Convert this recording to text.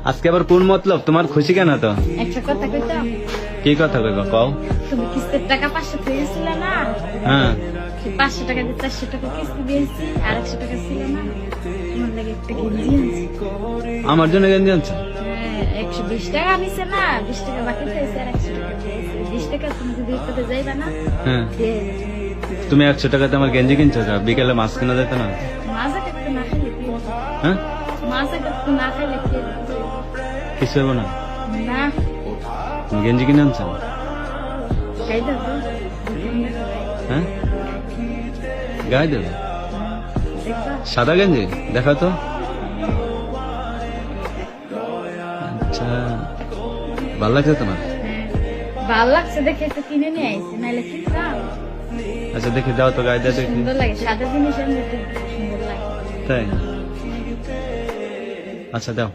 আজকে আবার কোন মতলব তোমার? খুশি কেন তো? একটা কথা কইতাম, কি কথা কইবা কও? তুমি কিস্তির টাকা 500 পেয়েছিল না? হ্যাঁ 500 টাকা দিয়ে 400 টাকা কিস্তি দিয়েছি, আর 100 টাকা ছিল না? তোমার লাগে একটা গেঞ্জি আনছি। আমার জন্য গেঞ্জি আনছো? হ্যাঁ, 120 টাকা নিছে না, 20 টাকা বাকি পেয়েছে আর 100 টাকা দিয়েছে। 20 টাকা তুমি যদি একটু যাইবা না? হ্যাঁ দিয়ে তুমি 100 টাকাতে আমার গেঞ্জি কিনছো? বিকেলে মাছ কিনা যেত না? মাজা কাটতে না খাইলে কি হবে? হ্যাঁ মাজা কাটতে না খাইলে কি হবে? কিছু হবো না। না, তুমি গেঞ্জি কিনে আনছো? খাই দাও তো। হ্যাঁ গায়ে দেবে? দেখবা? সাদা গেঞ্জি দেখা তো। আচ্ছা ভালো লাগছে তোমার? হ্যাঁ, ভাল লাগছে দেখে তো কিনে নিয়ে আইছি, নাইলে কিনতাম। আচ্ছা দেখি দাও তো, গায়ে দাও দেখি। সুন্দর লাগে, সাদা জিনিস এমনিতে সুন্দর লাগে। তাই? আচ্ছা দাও।